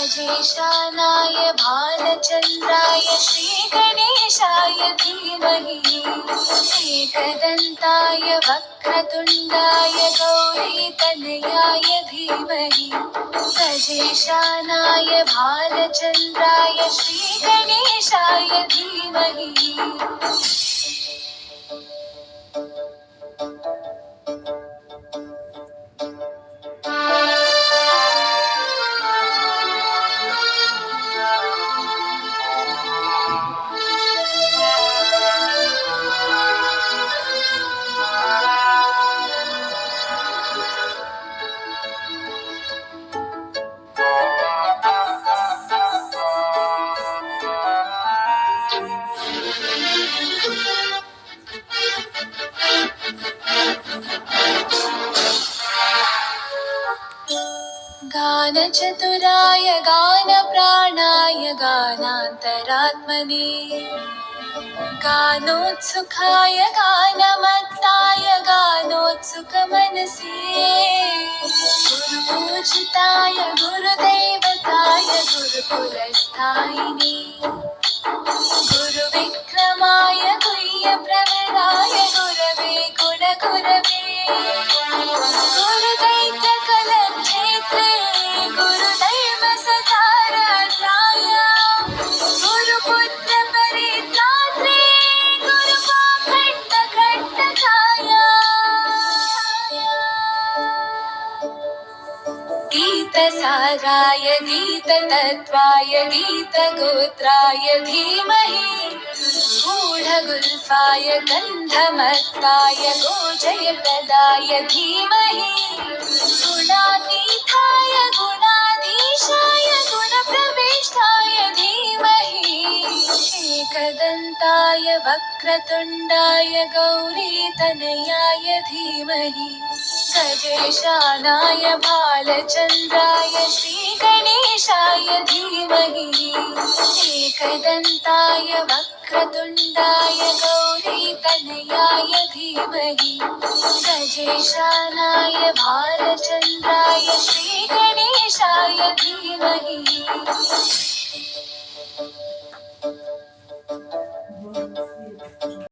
गजेशानाय भालचन्द्राय श्रीगणेशाय धीमहि एकदन्ताय वक्रतुण्डाय गौरीतनयाय धीमहि गजेशानाय भालचन्द्राय श्रीगणेशाय धीमहि। गानचतुराय गानप्राणाय गानान्तरात्मने गानोत्सुकाय गानमत्ताय गानोत्सुकमनसे गुरुपूजिताय गुरुदैवताय गुरुकुलस्थायिने गुरुविक्रमाय गुह्यप्रवराय गुरवे गुणगुरवे गुरुदैत्यकलक्षेत्रे गुरुदैवसताराध्याय गुरुपुत्रपरित्रात्रे गुरुपाखण्डखण्डकाय गीतसाराय गीततत्त्वाय गीतगोत्राय धीमहि गूढगुल्फाय गन्धमत्ताय गोजयप्रदाय धीमहि गुणातीताय गुणाधीशाय गुणप्रविष्टाय धीमहि एकदन्ताय वक्रतुण्डाय गौरीतनयाय धीमहि गजेशानाय भालचन्द्राय श्रीगणेशाय धीमहि एकदन्ताय वक्रतुण्डाय गौरीतनयाय धीमहि गजेशानाय भालचन्द्राय श्रीगणेशाय धीमहि।